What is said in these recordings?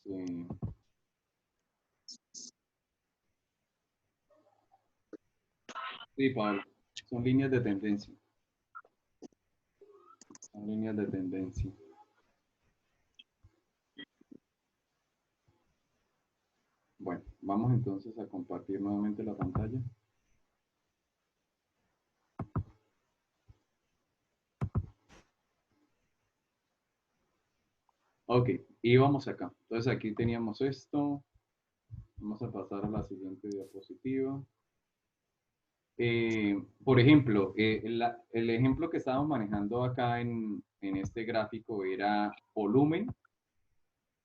Sí. Sí, Pablo, son líneas de tendencia. Son líneas de tendencia. Bueno, vamos entonces a compartir nuevamente la pantalla. Ok, y vamos acá. Entonces aquí teníamos esto. Vamos a pasar a la siguiente diapositiva. Por ejemplo, el ejemplo que estábamos manejando acá en este gráfico era volumen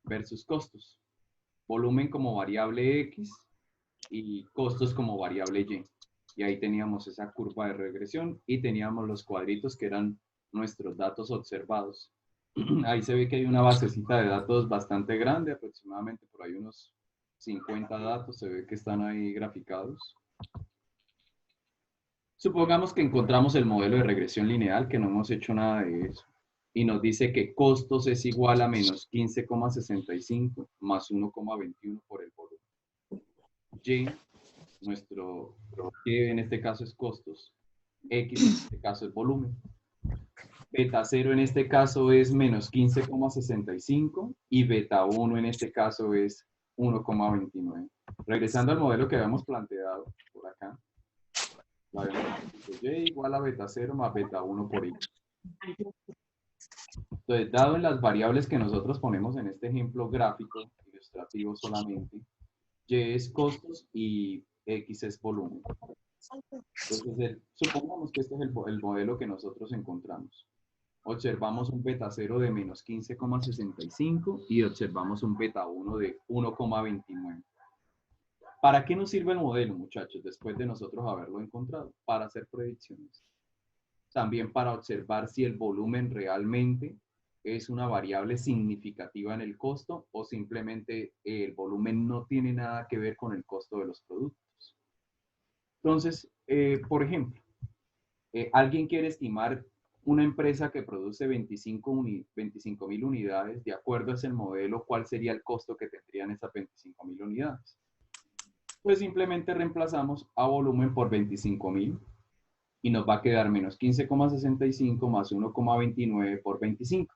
versus costos. Volumen como variable X y costos como variable Y. Y ahí teníamos esa curva de regresión y teníamos los cuadritos que eran nuestros datos observados. Ahí se ve que hay una basecita de datos bastante grande, aproximadamente por ahí unos 50 datos, se ve que están ahí graficados. Supongamos que encontramos el modelo de regresión lineal, que no hemos hecho nada de eso, y nos dice que costos es igual a menos 15,65 más 1,21 por el volumen. Y, nuestro Y en este caso es costos, X en este caso es volumen. Beta 0 en este caso es menos 15,65 y beta 1 en este caso es 1,29. Regresando al modelo que habíamos planteado por acá, la Y igual a beta 0 más beta 1 por X. Entonces, dado en las variables que nosotros ponemos en este ejemplo gráfico, ilustrativo solamente, Y es costos y X es volumen. Entonces, supongamos que este es el modelo que nosotros encontramos. Observamos un beta 0 de menos 15,65 y observamos un beta 1 de 1,29. ¿Para qué nos sirve el modelo, muchachos, después de nosotros haberlo encontrado? Para hacer predicciones. También para observar si el volumen realmente es una variable significativa en el costo o simplemente el volumen no tiene nada que ver con el costo de los productos. Entonces, por ejemplo, alguien quiere estimar una empresa que produce 25.000 unidades, de acuerdo a ese modelo, ¿cuál sería el costo que tendrían esas 25.000 unidades? Pues simplemente reemplazamos a volumen por 25.000 y nos va a quedar menos 15,65 más 1,29 por 25,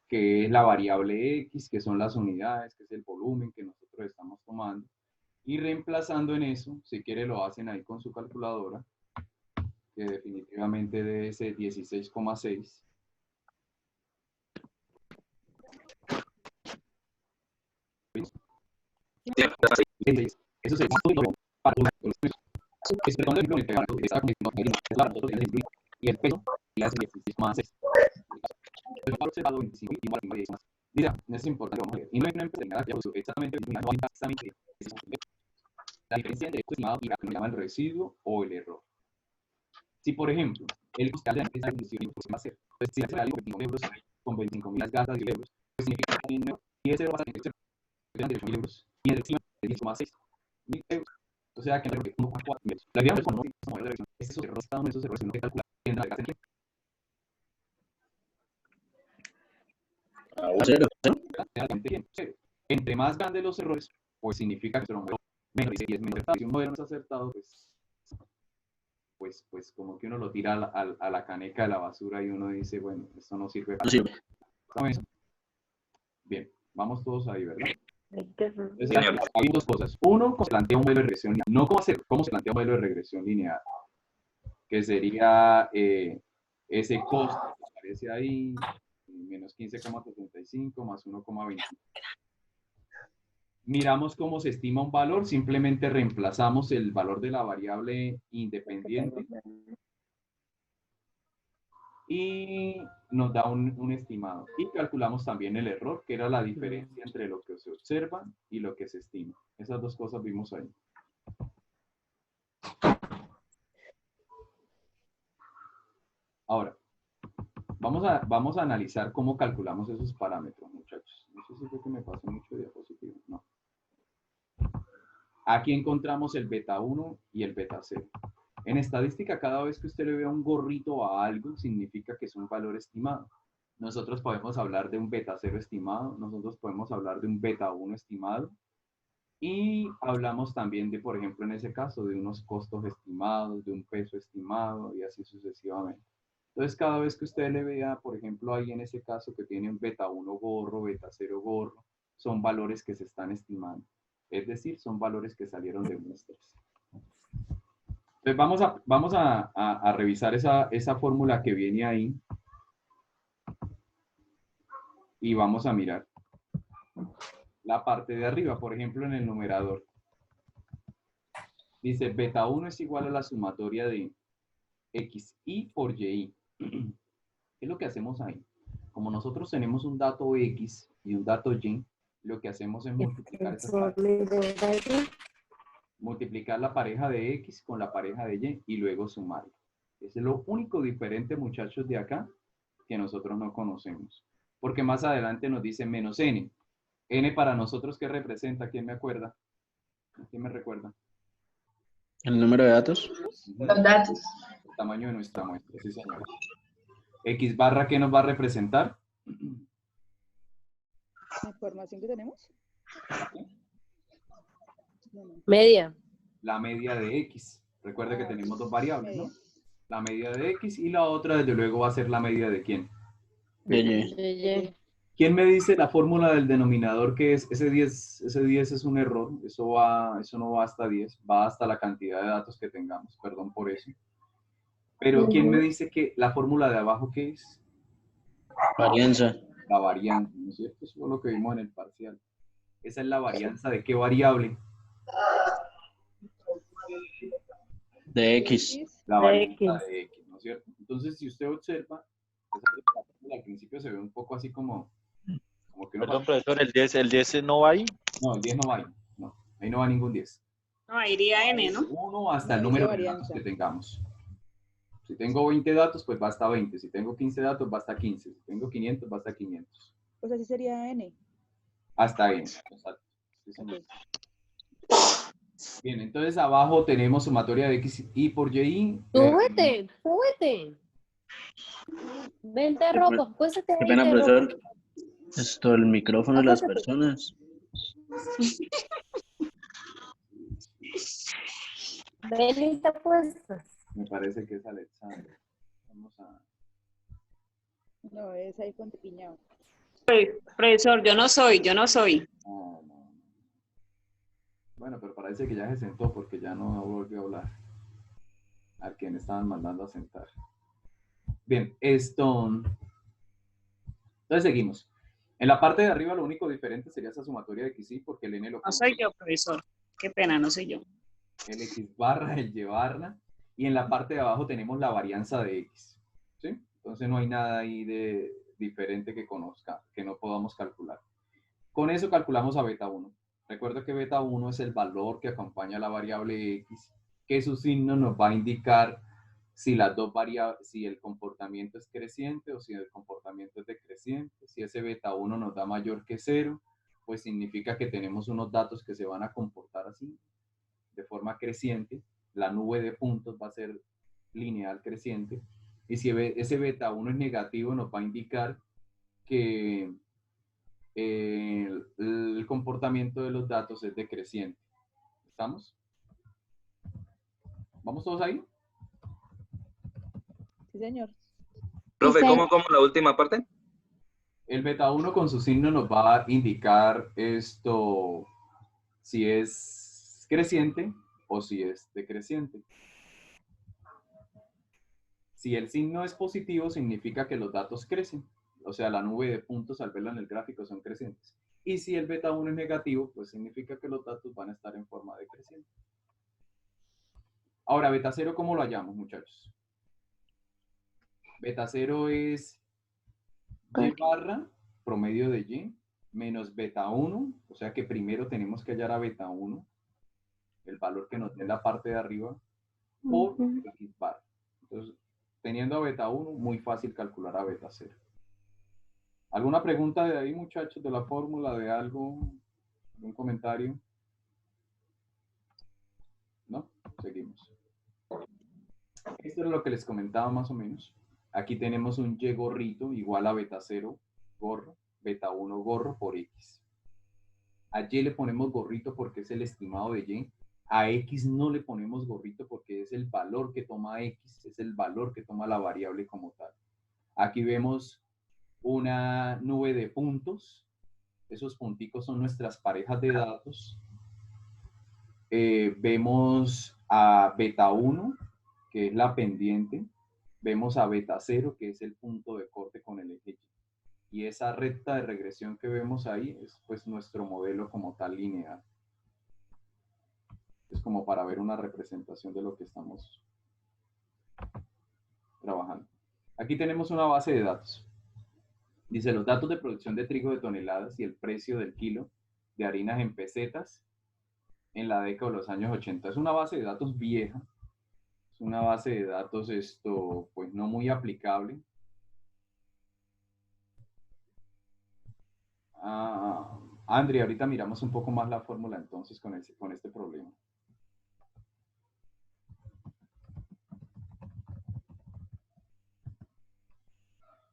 que es la variable X, que son las unidades, que es el volumen que nosotros estamos tomando. Y reemplazando en eso, si quiere lo hacen ahí con su calculadora, que definitivamente debe ser 16,6. Eso sería para y el peso le hace 16,6. Observado 25 y igual más. Mira, es importante, vamos a ver. Y no hay una empresa que usó exactamente la diferencia entre esto estimado y la que se llama el residuo o el error. Si, por ejemplo, el coste de la empresa va a ser, pues si hace algo 25 euros con 25.000 gastas de euros, pues significa que tiene y ese va a ser 18.000 euros y el encima de 10,6 mil euros. O sea que no es 1,4 metros. La idea no es poner esos errores, cada uno de esos errores, sino que calcular quién la gasta en quién. Entre más grandes los errores, pues significa que será un modelo menos. Y si es menos, si un modelo no es acertado, pues como que uno lo tira a la caneca de la basura y uno dice, bueno, esto no sirve para nada. Bien, vamos todos ahí, ¿verdad? Entonces, hay dos cosas. Uno, cómo se plantea un modelo de regresión lineal. No cómo se plantea un modelo de regresión lineal, que sería ese costo que aparece ahí, menos 15,75 más 1,20. Miramos cómo se estima un valor, simplemente reemplazamos el valor de la variable independiente y nos da un estimado. Y calculamos también el error, que era la diferencia entre lo que se observa y lo que se estima. Esas dos cosas vimos ahí. Ahora, vamos a analizar cómo calculamos esos parámetros, muchachos. No sé si fue que me pasó mucho diapositiva. No. Aquí encontramos el beta 1 y el beta 0. En estadística, cada vez que usted le vea un gorrito a algo, significa que es un valor estimado. nosotros podemos hablar de un beta 0 estimado, nosotros podemos hablar de un beta 1 estimado, y hablamos también de, por ejemplo, en ese caso, de unos costos estimados, de un peso estimado, y así sucesivamente. Entonces, cada vez que usted le vea, por ejemplo, ahí en ese caso que tiene un beta 1 gorro, beta 0 gorro, son valores que se están estimando. Es decir, son valores que salieron de muestras. Entonces, vamos a revisar esa fórmula que viene ahí y vamos a mirar la parte de arriba, por ejemplo, en el numerador. Dice, beta 1 es igual a la sumatoria de xi por y. ¿Qué es lo que hacemos ahí? Como nosotros tenemos un dato x y un dato y, lo que hacemos es multiplicar esas parejas. Multiplicar la pareja de x con la pareja de y y luego sumarlo. Ese es lo único diferente, muchachos, de acá que nosotros no conocemos. Porque más adelante nos dice menos n. N para nosotros, ¿qué representa? ¿Quién me acuerda? ¿Quién me recuerda? ¿El número de datos? Los datos. El tamaño de nuestra muestra, sí, señor. X barra, ¿qué nos va a representar? ¿La información que tenemos? Media. La media de X. Recuerda que tenemos dos variables, ¿no? La media de X y la otra, desde luego, va a ser la media de ¿quién? De Y. ¿Quién me dice la fórmula del denominador que es? Ese 10 es un error. Eso no va hasta 10, va hasta la cantidad de datos que tengamos. Perdón por eso. Pero ¿quién me dice que la fórmula de abajo qué es? Varianza. La varianza, ¿no es cierto? Eso es lo que vimos en el parcial. Esa es la varianza de qué variable? De X. La De varianza X. de X, ¿no es cierto? Entonces, si usted observa, al principio se ve un poco así como que no Perdón, pasa. profesor, ¿el 10 no va ahí? No, el 10 no va ahí. No, ahí no va ningún 10. No, iría N, ¿no? 1 hasta el No, número dice de datos varianza. que tengamos. Si tengo 20 datos, pues va hasta 20. Si tengo 15 datos, va hasta 15. Si tengo 500, va hasta 500. O sea, sí sería N. Hasta N. Exacto. Sí, señor. Ok. Bien, entonces abajo tenemos sumatoria de X y por Y. Súbete. Vente ropa, pues te Qué pena, profesor. Esto, el micrófono de las personas. Ven y está puesta. Me parece que es Alexander. Vamos a... No, es ahí con piñado. Profesor, yo no soy. No, no. Bueno, pero parece que ya se sentó porque ya no volvió a hablar. A quien estaban mandando a sentar. Bien, esto... Entonces seguimos. En la parte de arriba lo único diferente sería esa sumatoria de X y porque el N lo No soy yo, profesor. Qué pena, no soy yo. el X barra, el Y barra, y en la parte de abajo tenemos la varianza de X, ¿sí? Entonces no hay nada ahí de diferente que conozca, que no podamos calcular. Con eso calculamos a beta 1. Recuerda que beta 1 es el valor que acompaña a la variable X, que su signo nos va a indicar si las dos variables, si el comportamiento es creciente o si el comportamiento es decreciente. Si ese beta 1 nos da mayor que 0, pues significa que tenemos unos datos que se van a comportar así, de forma creciente. La nube de puntos va a ser lineal creciente. Y si ese beta 1 es negativo, nos va a indicar que el comportamiento de los datos es decreciente. ¿Estamos? ¿Vamos todos ahí? Sí, señor. Profe, ¿cómo la última parte? El beta 1 con su signo nos va a indicar esto, si es creciente o si es decreciente. Si el signo es positivo, significa que los datos crecen. O sea, la nube de puntos al verla en el gráfico son crecientes. Y si el beta 1 es negativo, pues significa que los datos van a estar en forma decreciente. Ahora, beta 0, ¿cómo lo hallamos, muchachos? Beta 0 es y barra, promedio de y, menos beta 1, o sea que primero tenemos que hallar a beta 1, el valor que nos dé en la parte de arriba, por x bar. Entonces, teniendo a beta 1, muy fácil calcular a beta 0. ¿Alguna pregunta de ahí, muchachos, de la fórmula, de algo, un comentario? ¿No? Seguimos. Esto es lo que les comentaba más o menos. Aquí tenemos un Y gorrito igual a beta 0 gorro, beta 1 gorro por X. A Y le ponemos gorrito porque es el estimado de Y. A X no le ponemos gorrito porque es el valor que toma X, es el valor que toma la variable como tal. Aquí vemos una nube de puntos. Esos punticos son nuestras parejas de datos. Vemos a beta 1, que es la pendiente. Vemos a beta 0, que es el punto de corte con el eje Y. Y esa recta de regresión que vemos ahí es pues nuestro modelo como tal lineal. Es como para ver una representación de lo que estamos trabajando. Aquí tenemos una base de datos. Dice los datos de producción de trigo de toneladas y el precio del kilo de harinas en pesetas en la década de los años 80. Es una base de datos vieja. Es una base de datos pues no muy aplicable. Andrea, ahorita miramos un poco más la fórmula entonces con este problema.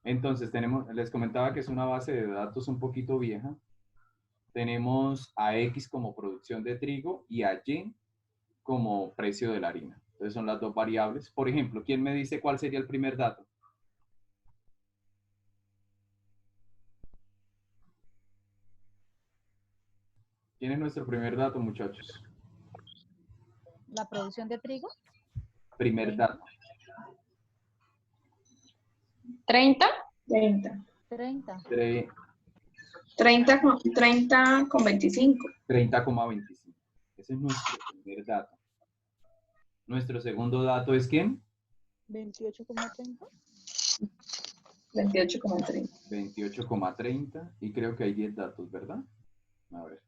Entonces les comentaba que es una base de datos un poquito vieja. Tenemos a X como producción de trigo y a Y como precio de la harina. Entonces son las dos variables. Por ejemplo, ¿quién me dice cuál sería el primer dato? ¿Quién es nuestro primer dato, muchachos? La producción de trigo. Primer dato. 30. 30. 30,25. 30,25. Ese es nuestro primer dato. Nuestro segundo dato es ¿quién? 28,30. 28,30. 28,30. Y creo que hay 10 datos, ¿verdad? A ver.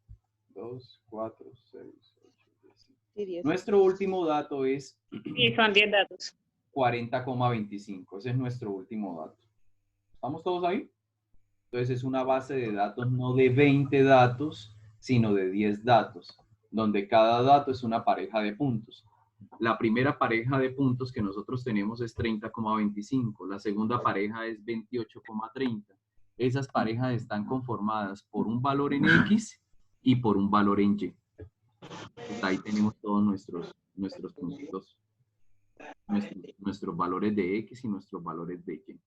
2, 4, 6, 8, 10. Sí, 10. Nuestro último dato es Y son 10 datos. 40,25. Ese es nuestro último dato. ¿Estamos todos ahí? Entonces es una base de datos no de 20 datos, sino de 10 datos, donde cada dato es una pareja de puntos. La primera pareja de puntos que nosotros tenemos es 30,25. La segunda pareja es 28,30. Esas parejas están conformadas por un valor en X y por un valor en Y. Pues ahí tenemos todos nuestros puntitos, nuestros valores de X y nuestros valores de Y.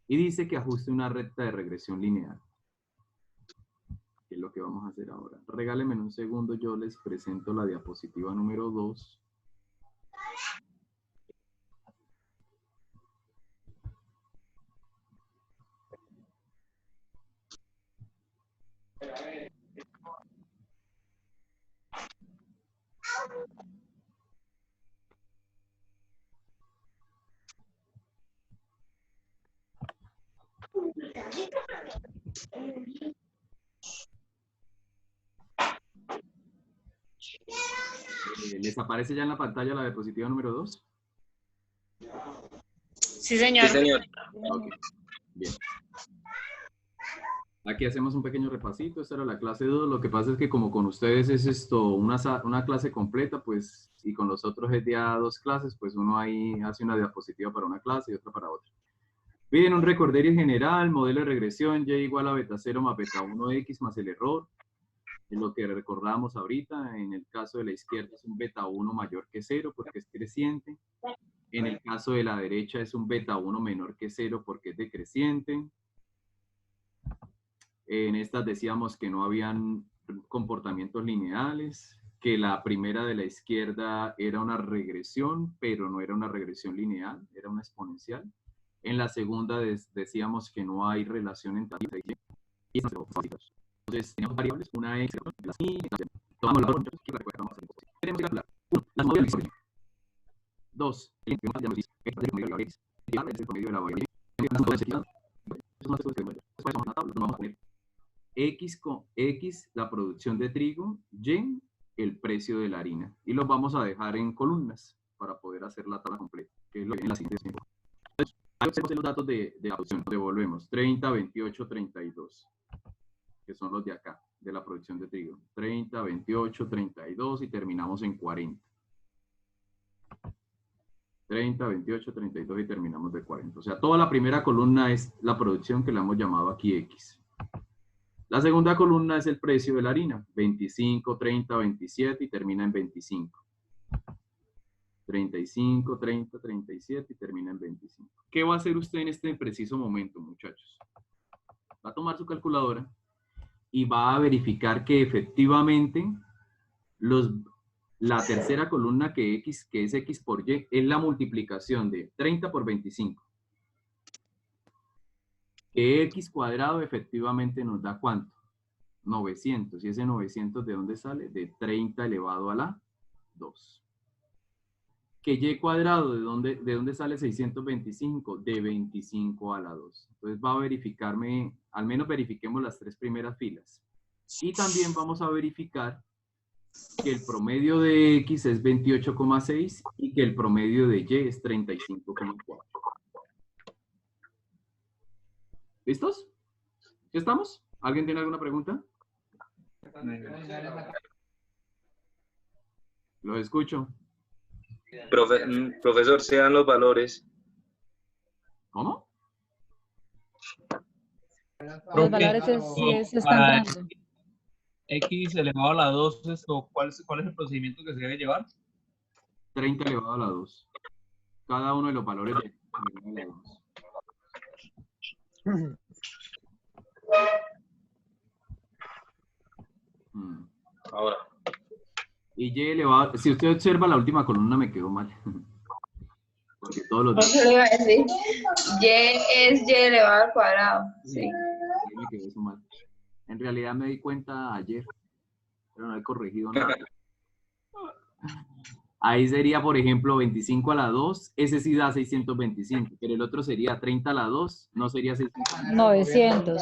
Y dice que ajuste una recta de regresión lineal. Que es lo que vamos a hacer ahora. Regálenme un segundo, yo les presento la diapositiva número 2. ¿Les aparece ya en la pantalla la diapositiva número 2? Sí, señor. Sí, señor. Ok, bien. Aquí hacemos un pequeño repasito. Esta era la clase 2. Lo que pasa es que como con ustedes es una clase completa, pues, y con los otros es de a 2 clases, pues uno ahí hace una diapositiva para una clase y otra para otra. Piden un recorderis general, modelo de regresión, Y igual a beta 0 más beta 1X más el error. En lo que recordamos ahorita, en el caso de la izquierda es un beta 1 mayor que 0 porque es creciente. En el caso de la derecha es un beta 1 menor que 0 porque es decreciente. En estas decíamos que no habían comportamientos lineales, que la primera de la izquierda era una regresión, pero no era una regresión lineal, era una exponencial. En la segunda decíamos que no hay relación entre y entonces tenemos variables, una es tomamos las dos que recuerdan tenemos que calcular. 1. Las modelos. 2. El promedio de la variable. El promedio de la variable. Vamos a poner X, la producción de trigo, Y, el precio de la harina. Y los vamos a dejar en columnas para poder hacer la tabla completa, que es lo que viene en la siguiente. Entonces, ahí observamos los datos de la producción. Devolvemos 30, 28, 32, que son los de acá, de la producción de trigo. 30, 28, 32 y terminamos en 40. 30, 28, 32 y terminamos de 40. O sea, toda la primera columna es la producción que le hemos llamado aquí X. La segunda columna es el precio de la harina. 25, 30, 27 y termina en 25. 35, 30, 37 y termina en 25. ¿Qué va a hacer usted en este preciso momento, muchachos? Va a tomar su calculadora y va a verificar que efectivamente la tercera columna que es X por Y, es la multiplicación de 30 por 25. Que X cuadrado efectivamente nos da ¿cuánto? 900. ¿Y ese 900 de dónde sale? De 30 elevado a la 2. Que Y cuadrado, ¿de dónde sale 625? De 25 a la 2. Entonces va a verificarme, al menos verifiquemos las tres primeras filas. Y también vamos a verificar que el promedio de X es 28,6 y que el promedio de Y es 35,4. ¿Listos? ¿Ya estamos? ¿Alguien tiene alguna pregunta? Lo escucho. Profesor, sean los valores. ¿Cómo? Los valores están dando. X elevado a la 2, ¿cuál es el procedimiento que se debe llevar? 30 elevado a la 2. Cada uno de los valores de X elevado a la 2. Ahora. Y Y elevado, si usted observa la última columna me quedó mal. Porque todos los Eso le iba a decir. Y es Y elevado al cuadrado. Sí. Sí, me quedó eso mal. En realidad me di cuenta ayer, pero no he corregido nada. Ahí sería, por ejemplo, 25 a la 2, ese sí da 625, pero el otro sería 30 a la 2, no sería 625. 900.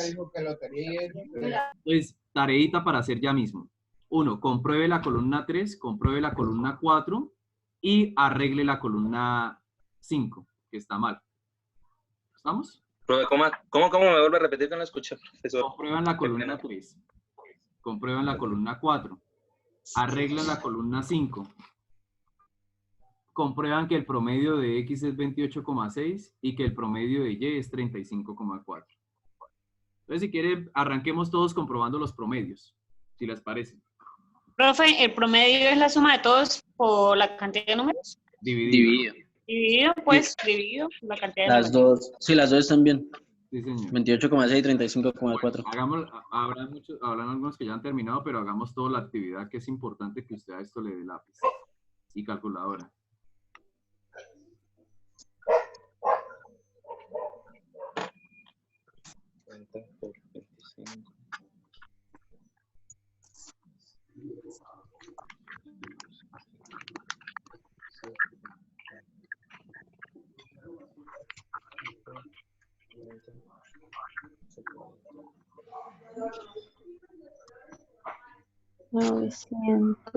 Entonces, tareita para hacer ya mismo. 1, compruebe la columna 3, compruebe la columna 4 y arregle la columna 5, que está mal. ¿Estamos? Profe, ¿cómo me vuelve a repetir que no escuché, profesor? Comprueban la columna 3, comprueban la columna 4, arreglan la columna 5, comprueban que el promedio de X es 28,6 y que el promedio de Y es 35,4. Entonces, si quiere, arranquemos todos comprobando los promedios, si les parece. Profe, ¿el promedio es la suma de todos por la cantidad de números? Dividido. Dividido, pues, dividido por la cantidad de Las números. dos, sí, las dos están bien. Sí, señor. 28,6 y 35,4. Habrán algunos que ya han terminado, pero hagamos toda la actividad que es importante que usted a esto le dé lápiz y calculadora. Por 25.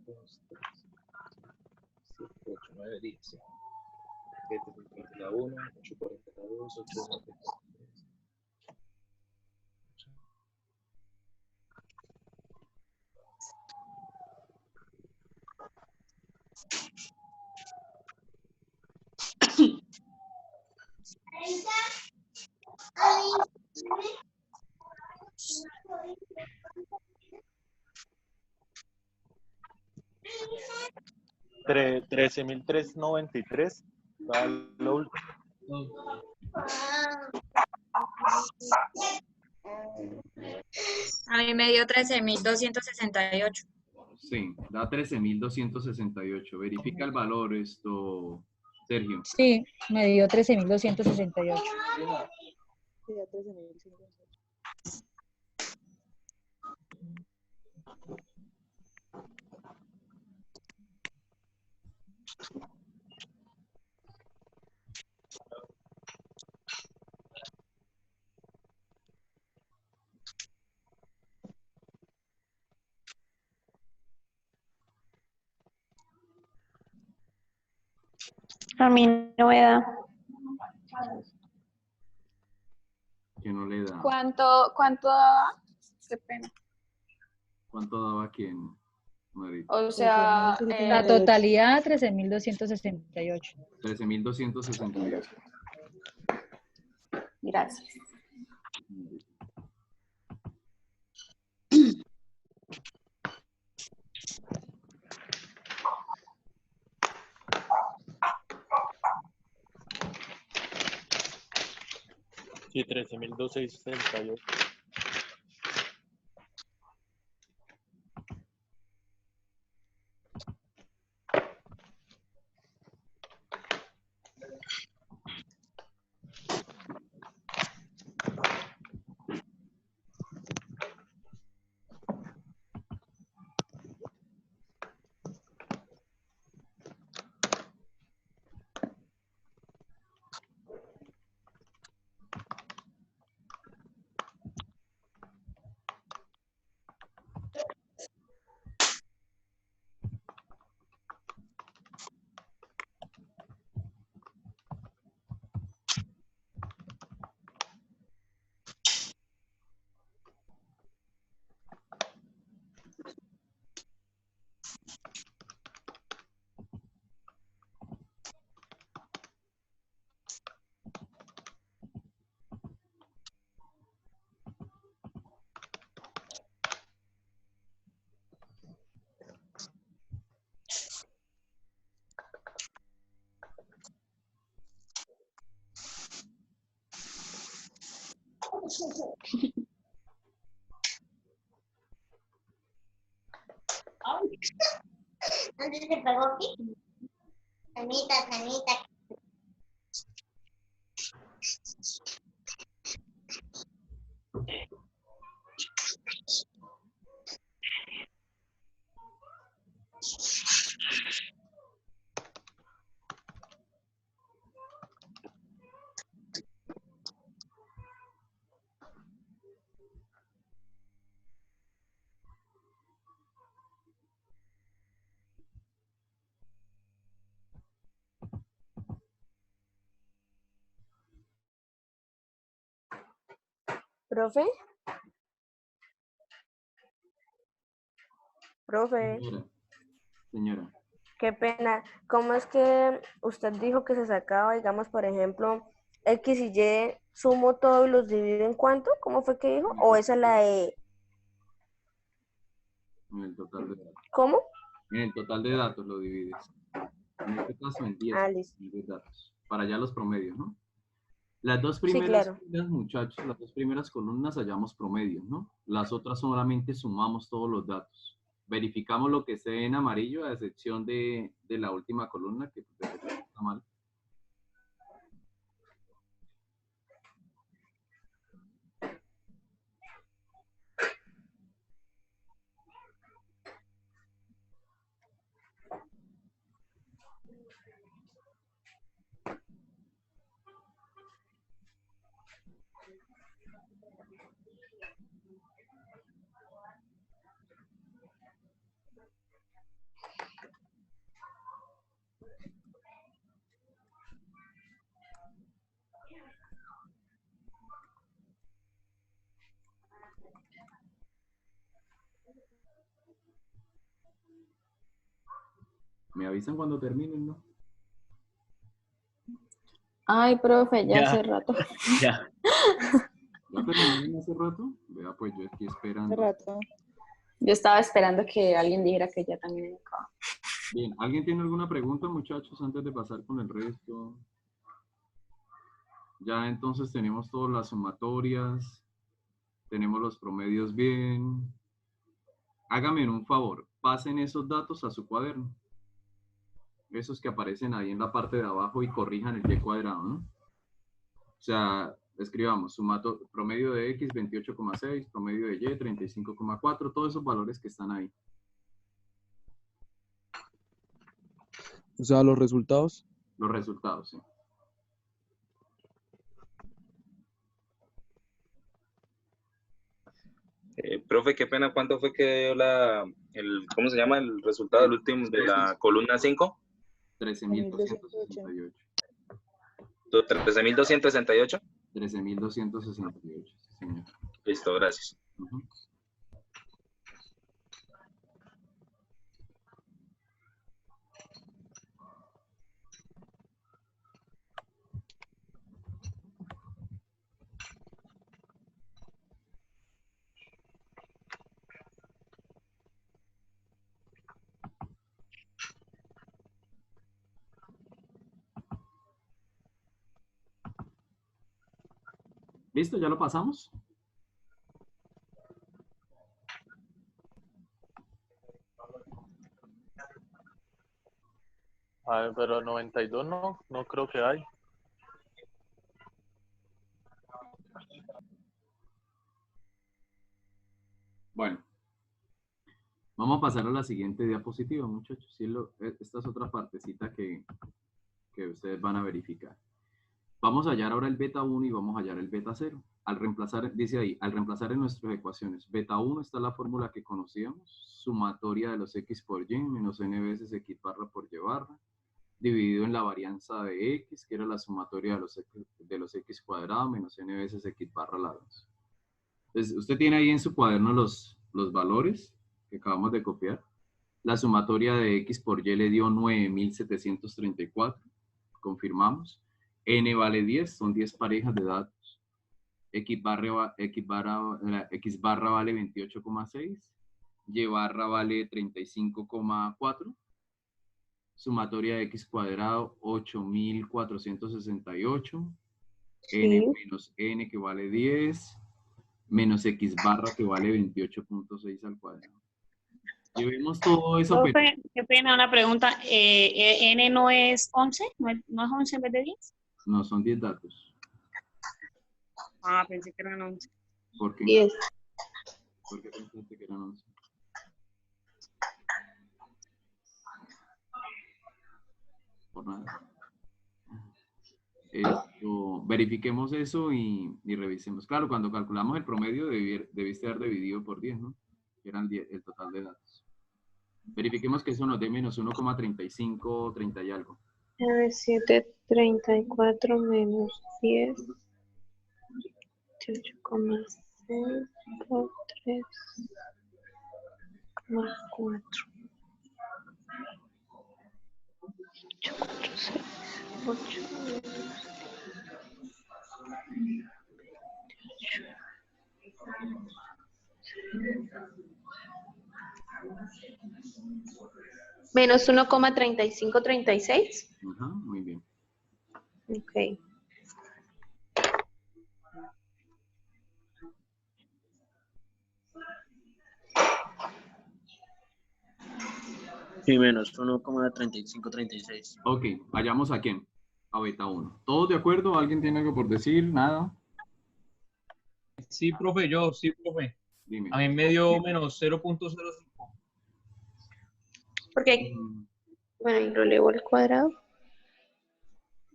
Dos, 3, 7, 8, 9, 10. 7, 50 la 1, 8, 40 la 2, 8, 90 la 3. 13.393. Lo último. A mí me dio 13.268. Sí, da 13.268. Verifica el valor, Sergio. Sí, me dio 13.268. A mí no me da. Que no le da. ¿Cuánto daba? Qué pena. ¿Cuánto daba quién, Marita? O sea, La totalidad, 13.268. 13.268. gracias. Sí, 13.268. ¿Dónde se pegó aquí? Sanita. ¿Profe? Profe, Señora. qué pena. ¿Cómo es que usted dijo que se sacaba, digamos, por ejemplo, X y Y, sumo todo y los divido en cuánto? ¿Cómo fue que dijo? ¿O esa es la de... En el total de datos. ¿Cómo? En el total de datos lo divides. En este caso en 10 Ah, listo. datos. Para allá los promedios, ¿no? Las dos Sí, primeras claro. filas, muchachos, las dos primeras columnas hallamos promedios, ¿no? Las otras solamente sumamos todos los datos. Verificamos lo que esté en amarillo, a excepción de la última columna, que está mal. Me avisan cuando terminen, ¿no? Ay, profe, ya hace rato. Ya. ¿Ya terminaron hace rato? Vea, pues yo aquí esperando. Yo estaba esperando que alguien dijera que ya también acabó. Bien, ¿alguien tiene alguna pregunta, muchachos, antes de pasar con el resto? Ya entonces tenemos todas las sumatorias, tenemos los promedios bien. Háganme un favor, pasen esos datos a su cuaderno. Esos que aparecen ahí en la parte de abajo y corrijan el y cuadrado, ¿no? O sea, escribamos promedio de x 28,6, promedio de y 35,4, todos esos valores que están ahí. O sea, los resultados. Los resultados, sí. Profe, qué pena, ¿cuánto fue que dio ¿cómo se llama el resultado del último de la columna 5? 13.268. 13.268. 13.268, sí, señor. Listo, gracias. Ujú. ¿Listo? ¿Ya lo pasamos? A ver, pero 92 no creo que hay. Bueno, vamos a pasar a la siguiente diapositiva, muchachos. Sí, esta es otra partecita que ustedes van a verificar. Vamos a hallar ahora el beta 1 y vamos a hallar el beta 0. Al reemplazar, dice ahí, al reemplazar en nuestras ecuaciones, beta 1 está la fórmula que conocíamos, sumatoria de los x por y menos n veces x barra por y barra, dividido en la varianza de x, que era la sumatoria de los x cuadrado menos n veces x barra la 2. Entonces, usted tiene ahí en su cuaderno los valores que acabamos de copiar. La sumatoria de x por y le dio 9.734. Confirmamos. N vale 10, son 10 parejas de datos. X barra vale 28,6. Y barra vale 35,4. Sumatoria de x cuadrado 8.468. N menos n que vale 10. Menos x barra que vale 28,6 al cuadrado. Llevemos todo eso. Profe, qué pena, una pregunta. ¿N no es 11? ¿No es 11 en vez de 10? No, son 10 datos. Ah, pensé que eran 11. ¿Por qué? 10. ¿Por qué pensaste que eran 11? Por nada. Verifiquemos eso y revisemos. Claro, cuando calculamos el promedio debiste haber dividido por 10, ¿no? Que eran 10, el total de datos. Verifiquemos que eso nos dé menos 1,35, 30 y algo. 734 menos 10. 28,6 por 3 más 4. 8, 4, 6, 8. Menos 1,3536. Ajá, muy bien. Ok. Sí, menos 1,3536. Ok, vayamos a quién. A beta 1. ¿Todos de acuerdo? ¿Alguien tiene algo por decir? ¿Nada? Sí, profe. Dime. A mí me dio menos 0.05. Porque, bueno, y lo elevo al cuadrado.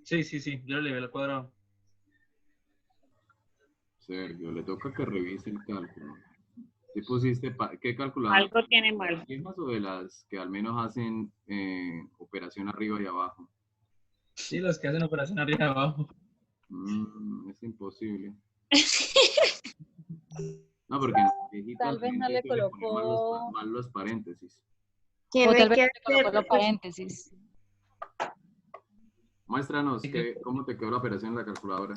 Sí, yo le leí al cuadrado. Sergio, le toca que revise el cálculo. ¿Sí pusiste qué calculador? Algo tiene mal. ¿Las mismas o de las que al menos hacen operación arriba y abajo? Sí, los que hacen operación arriba y abajo. Es imposible. No, porque en las viejitas Tal vez no le suelen poner colocó- mal los paréntesis. O tal vez le colocó los paréntesis. Muéstranos cómo te quedó la operación en la calculadora.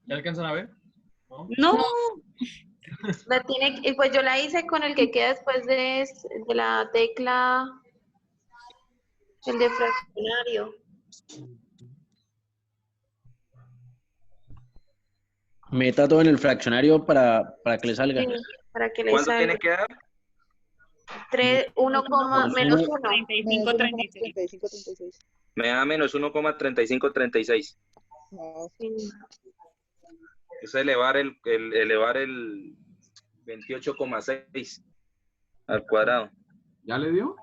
¿Ya alcanzan a ver? No. La tiene, y pues yo la hice con el que queda después de la tecla, el de fraccionario. Meta todo en el fraccionario para que le salga. Sí, para que le ¿Cuánto salga. tiene que dar? 1, menos 1. 35,36. Me da menos 1,3536. Es elevar el 28,6 al cuadrado. ¿Ya le dio?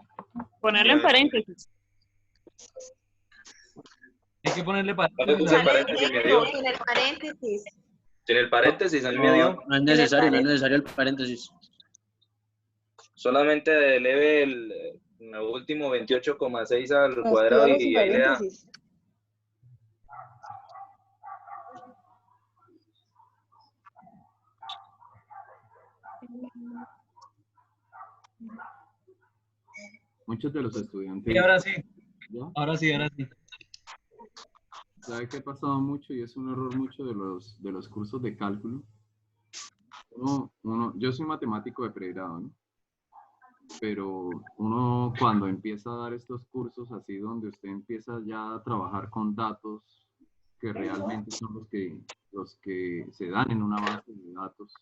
Ponerlo en paréntesis. Hay que ponerle paréntesis. Me dio. Sin el paréntesis. Sin el paréntesis, a mí me dio. No es necesario el paréntesis. Solamente eleve el último 28,6 al cuadrado y ahí le da. Muchos de los estudiantes. Y ahora sí. ¿Ya? Ahora sí. ¿Sabe qué ha pasado mucho? Y es un error mucho de los cursos de cálculo. Yo soy matemático de pregrado, ¿no? Pero uno cuando empieza a dar estos cursos así donde usted empieza ya a trabajar con datos que realmente son los que se dan en una base de datos,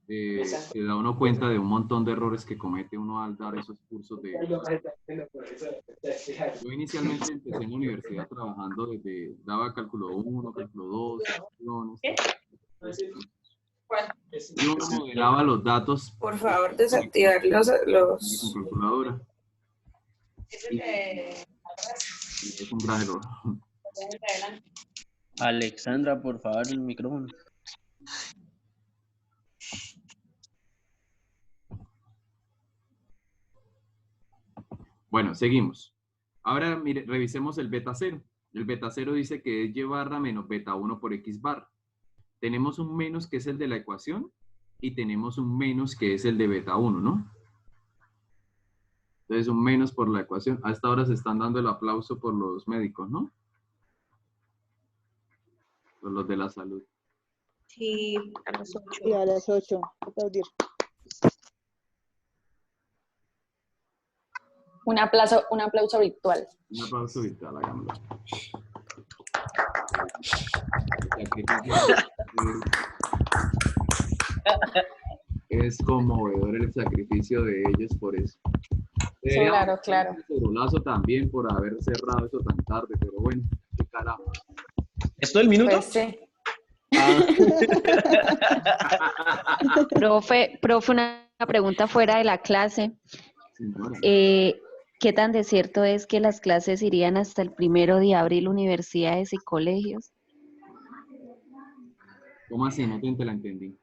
se da uno cuenta de un montón de errores que comete uno al dar esos cursos de... Yo inicialmente empecé en la universidad trabajando daba cálculo 1, cálculo 2, opciones. Yo modelaba los datos. Por favor, desactivar los... Con calculadora. Es un gran error. Alexandra, por favor, el micrófono. Bueno, seguimos. Ahora, mire, revisemos el beta 0. El beta 0 dice que es y barra menos beta 1 por x barra. Tenemos un menos que es el de la ecuación y tenemos un menos que es el de beta 1, ¿no? Entonces, un menos por la ecuación. A esta hora se están dando el aplauso por los médicos, ¿no? Por los de la salud. Sí, a las 8. Sí, a las 8. Aplaudir. Un aplauso virtual. Un aplauso virtual, hagámoslo. Es conmovedor el sacrificio de ellos por eso. Claro. Un golazo también por haber cerrado eso tan tarde, pero bueno, qué carajo. ¿Es todo el minuto? Pues sí. Profe, una pregunta fuera de la clase. ¿Qué tan de cierto es que las clases irían hasta el 1 de abril, universidades y colegios? ¿Cómo así? No te la entendí.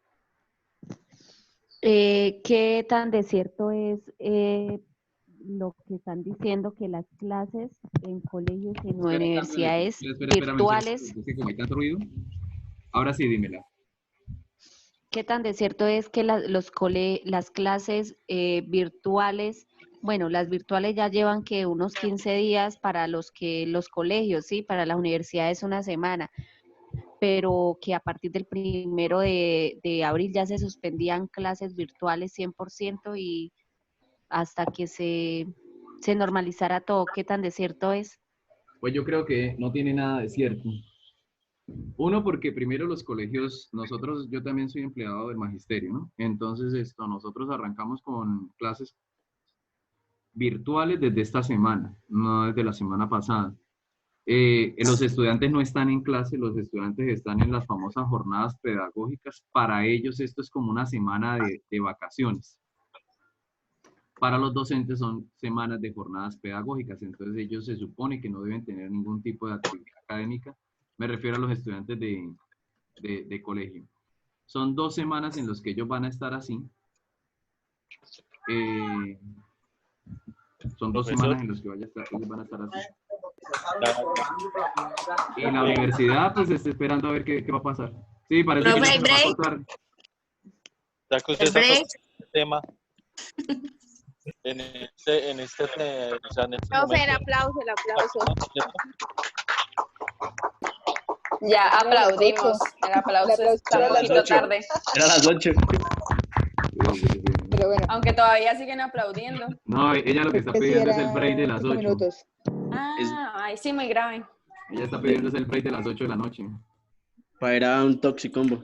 ¿Qué tan de cierto es lo que están diciendo que las clases en colegios y en universidades virtuales? Como hay tanto ruido. Ahora sí, dímela. ¿Qué tan de cierto es que las clases virtuales, bueno, las virtuales ya llevan que unos 15 días para los colegios, sí, para las universidades una semana, pero que a partir del 1 de abril ya se suspendían clases virtuales 100% y hasta que se normalizara todo? ¿Qué tan de cierto es? Pues yo creo que no tiene nada de cierto. Uno, porque primero los colegios, yo también soy empleado del magisterio, ¿no? Entonces nosotros arrancamos con clases virtuales desde esta semana, no desde la semana pasada. Los estudiantes no están en clase, los estudiantes están en las famosas jornadas pedagógicas. Para ellos esto es como una semana de vacaciones. Para los docentes son semanas de jornadas pedagógicas, entonces ellos se supone que no deben tener ningún tipo de actividad académica. Me refiero a los estudiantes de colegio. Son 2 semanas en las que ellos van a estar así. Son 2 semanas en las que ellos van a estar así. Y en la universidad, pues, está esperando a ver qué va a pasar. Sí, parece que no se va a cortar. Ya que usted sacó este tema, en este Profe, el aplauso. Ya aplaudimos. El aplauso está un poquito tarde. Era las 8. Pero bueno. Aunque todavía siguen aplaudiendo. No, ella lo que está Es que sí pidiendo es era el break de las 5 8. minutos. Ahí sí, muy grave. Ella está pidiendo es el break de las 8 de la noche. Para ir a un toxicombo.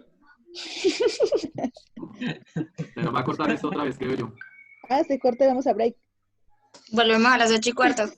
Pero va a cortar esto otra vez, creo yo. Ah, este corte, vamos a break. Volvemos a las 8:15.